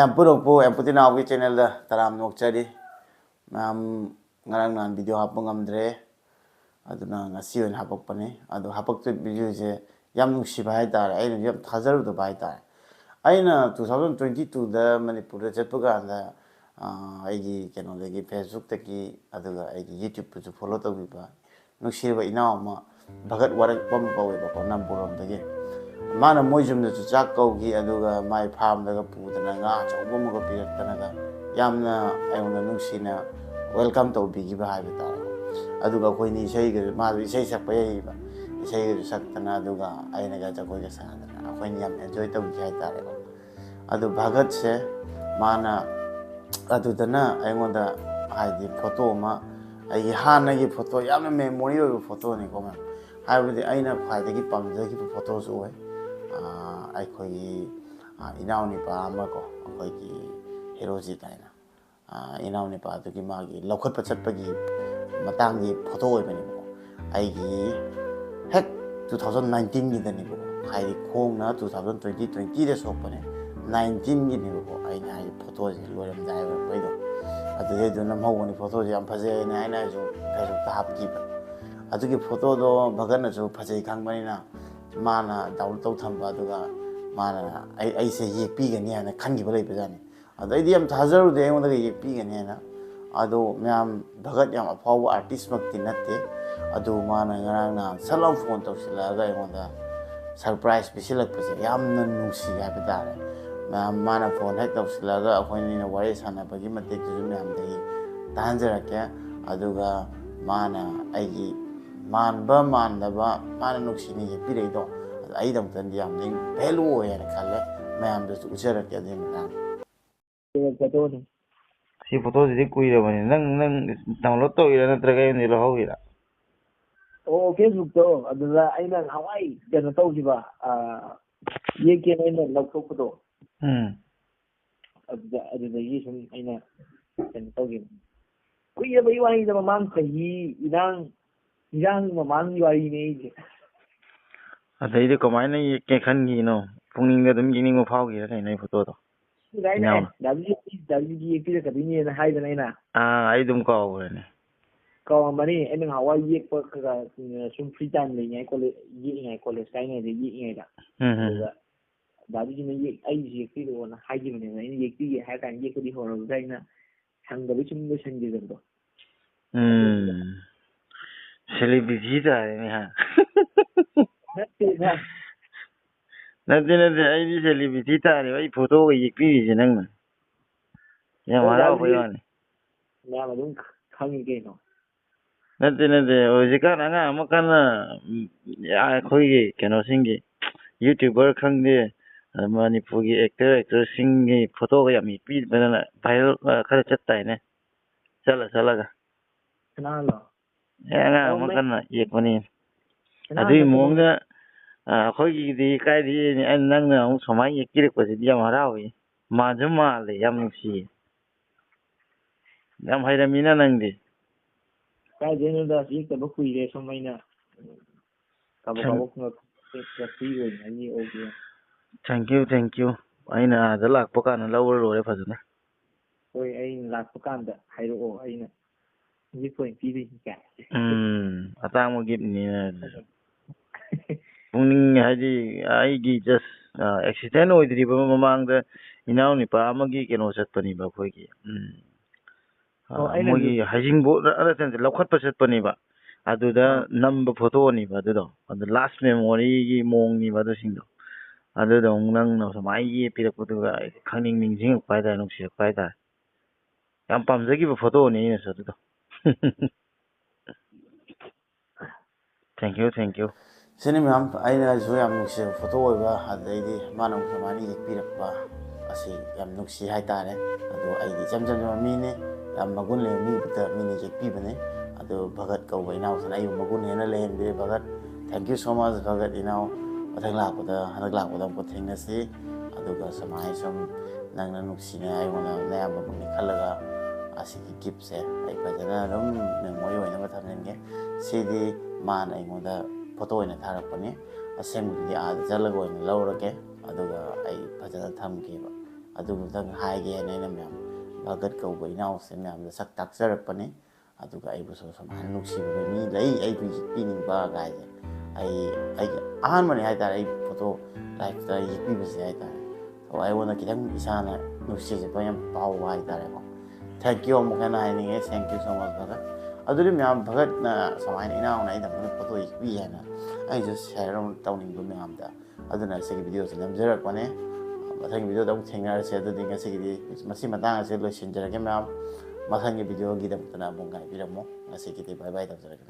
Ma'am purokpo emputi na agi channel da taram nokchari ma'am ngarang nan video hapang amdre aduna ngasi on hapakpane adu hapaktu video je yam nungsiba haitare aina yam thajaruda baitare aina 2022 da manipur da cheppaga anda aigi keno dagi Facebook taki aduga aigi YouTube pu follow tawbiba nungsiba Enao ma Bhagat Warekpam pawiba ko nampuram dagi mana mojum da chak kaugi aduga mai farm daga pudana nga chawba muga piraktanaga yamna ayona nungsina welcome to bigi ba haiba tare aduga koi ni sei ga ma sei sakpa yaiba sei ga saktana aduga aina ga jakoi ga sanadana koi ni yam enjoy to gi haitare adu Bhagat se mana adudana ayonda haidi photo ma ai hana gi photo yamna memory oi photo ni ko ma haibudi aina phaidagi pamjagi photo so oi ꯑꯩꯈꯣꯏꯒꯤ ꯏꯅꯥꯎ ꯅꯨꯄꯥ ꯑꯃ ꯀꯣ ꯑꯩꯈꯣꯏꯒꯤ ꯍꯦꯔꯣꯖꯤ ꯍꯥꯏꯅ ꯏꯅꯥꯎ ꯅꯨꯄꯥ ꯑꯗꯨꯒꯤ ꯃꯥꯒꯤ ꯂꯧꯈꯠꯄ ꯆꯠꯄꯒꯤ ꯃꯇꯥꯡꯒꯤ ꯐꯣꯇꯣ ꯑꯣꯏꯕꯅꯦꯕꯀꯣ ꯑꯩꯒꯤ ꯍꯦꯛ 2019ꯒꯤꯗꯅꯦꯕꯀꯣ ꯍꯥꯏꯗꯤ ꯈꯣꯡꯅ 2020ꯗ ꯁꯣꯛꯄꯅꯦ 19ꯒꯤꯅꯦꯕꯀꯣ ꯑꯩꯅ ꯍꯥꯏꯗꯤ ꯐꯣꯇꯣꯁꯦ ꯂꯣꯏꯔꯝꯗꯥꯏ ꯑꯣꯏꯔꯛꯄꯩꯗꯣ ꯑꯗꯨꯗꯩꯗꯨ ꯅꯝꯍꯧꯕꯅꯤ ꯐꯣꯇꯣꯁꯦ ꯌꯥꯝ ꯐꯖꯩꯅ ꯑꯩꯅꯁꯨ ꯐꯦꯁꯕꯨꯛꯇ ꯍꯥꯞꯈꯤꯕ ꯑꯗꯨꯒꯤ ꯐꯣꯇꯣꯗꯣ ꯚꯒꯠꯅꯁꯨ ꯐꯖꯩ ꯈꯪꯕꯅꯤꯅ mana download tau thamba aduga mana ai se yekpigani hana khangiba leibajani adu idi am thajarude aionda ga yekpigani hana adu myam Bhagat yam afawa artist makti natte adu mana ngarang na salam phone tawsilaga aionda surprise bisilakpase yamna nungsi haiba tare mana phone hek tawsilaga akhoi na wari sanabagi matek ju myam dai tanjarake aduga mana aigi manba mandaba mana nuksini yekpiraido aidam tandi yam ning value yana khalle mayam da ujarak ya den na si photo de kuira bani nang download to ira natraga ni lo hawira Facebook to adula aina hawai kena tawjiba yeke aina laptop to adula yisum aina kena tawjiba kuya bai wani da mamang kai idan mamang wari ne adai kamaina ke khangi no pungning da dum gining mo phawgi ra nei photo to Ina WG pira kadini na haida na ai dum ko ne ko mani en hawa yek pa ka sum free time le ngai college ngai college kai ngai de ngai da WG ne yek ai yek pira na haidi ne na yek pi ha kan yek di horo da ina hang da bichum de sangi da do celebrity da ne ha Nanti ai celebrity tare ai photo ga yekpi je nang ya mara ba yani na ma dum khangi ke no nanti ojika nanga amakana ya khoi keno singi youtuber khangde manipur gi actor singi photo ga yami pi bana viral khara chatta ne chala ga na lo ya nga amakana yekoni adu mongda khoi di kai di nang na somai yekirek pasi dia marawi majuma le yam nusi yam hairamina nang di kai de da si ka bu kuire somaina ka bu ka free oi ani okay thank you aina da lakpa kana lawar lore fazana oi ai lakpa kanda hairo aina ni point pi bi ka atang mo gip ni pungning haji ai gi just accident oidri ba mamang da Enao ni pa amagi keno satpani ba khoi gi mogi hajing bo ara tan lokhat pa satpani ba aduda number photo ni ba adudo adu last memory gi mong ni ba do sing do adudo nang no samai gi pirak putu ga khangning ning jing pai da nuk si pai da yam pamjagi ba photo ni ne sa do thank you sini ma'am aina zo yam nuksi photo oiba adaidi manam samani yekpirakba asi yam nuksi haitare adu aidi jamjam mine yam magun le mi buta mini yekpibane adu Bhagat ko Enao sana ayu magun hena lehen be Bhagat thank you so much Bhagat Enao mathang lakpada ko thengnasi aduga samai som nangna nuksi ne ayu na naya babuni khalaga asi ki gift se ai pajana dum memory oina ba thamenge sidi man ai ngoda photo ina tharakpani assembly a jalago ina lawrake aduga ai phajana thamki ba ꯑꯗꯨꯝꯇꯪ ꯍꯥꯏꯒꯦ ꯍꯥꯏꯅ ꯑꯩꯅ ꯃꯌꯥꯝ ꯚꯒꯠ ꯀꯧꯕ ꯏꯅꯥꯎꯁꯦ ꯃꯌꯥꯝꯗ ꯁꯛ ꯇꯥꯛꯆꯔꯛꯄꯅꯤ ꯑꯗꯨꯒ ꯑꯩꯕꯨꯁꯨ ꯁꯨꯃꯥꯏꯅ ꯅꯨꯡꯁꯤꯕ ꯃꯤ ꯂꯩ ꯑꯩꯕꯨ ꯌꯦꯛꯄꯤꯅꯤꯡꯕ ꯒꯥꯏꯁꯦ ꯑꯩꯒꯤ ꯑꯍꯥꯟꯕꯅꯦ ꯍꯥꯏꯇꯥꯔꯦ ꯑꯩ ꯐꯣꯇꯣ ꯂꯥꯏꯐꯇ ꯌꯦꯛꯄꯤꯕꯁꯦ ꯍꯥꯏꯇꯥꯔꯦ ꯑꯩꯉꯣꯟꯗ ꯈꯤꯇꯪ ꯏꯁꯥꯅ ꯅꯨꯡꯁꯤꯖꯕ ꯌꯥꯝ ꯐꯥꯎꯕ ꯍꯥꯏꯇꯥꯔꯦꯀꯣ ꯊꯦꯡꯛ ꯌꯨ ꯑꯃꯨꯛ ꯍꯟꯅ ꯍꯥꯏꯅꯤꯡꯉꯦ ꯊꯦꯡꯛ ꯌꯨ ꯁꯣ ꯃꯆ ꯚꯒꯠ ꯑꯗꯨꯗꯤ ꯃꯌꯥꯝ ꯚꯒꯠꯅ ꯁꯨꯃꯥꯏꯅ ꯏꯅꯥꯎꯅ ꯑꯩꯗꯃꯛꯇ ꯐꯣꯇꯣ ꯌꯦꯛꯄꯤ ꯍꯥꯏꯅ ꯑꯩꯁꯨ ꯁꯦꯌꯔ ꯇꯧꯅꯤꯡꯕ ꯃꯌꯥꯝꯗ ꯑꯗꯨꯅ ꯁꯤꯒꯤ ꯚꯤꯗꯤꯑꯣꯁꯦ ꯅꯝꯖꯔꯛꯄꯅꯦ ꯃꯊꯪꯒꯤ ꯚꯤꯗꯤꯑꯣꯗ ꯑꯃꯨꯛ ꯊꯦꯡꯅꯔꯁꯦ ꯑꯗꯨꯗꯤ ꯉꯁꯤꯒꯤꯗꯤ ꯃꯁꯤ ꯃꯇꯥꯡ ꯑꯁꯤ ꯂꯣꯏꯁꯤꯟꯖꯔꯒꯦ ꯃꯌꯥꯝ ꯃꯊꯪꯒꯤ ꯚꯤꯗꯤꯑꯣꯒꯤꯗꯃꯛꯇꯅ ꯑꯃꯨꯛ ꯉꯥꯏꯕꯤꯔꯝꯃꯣ ꯉꯁꯤꯒꯤꯗꯤ ꯕꯥꯏ ꯕꯥꯏ ꯇꯧꯖꯔꯒꯦ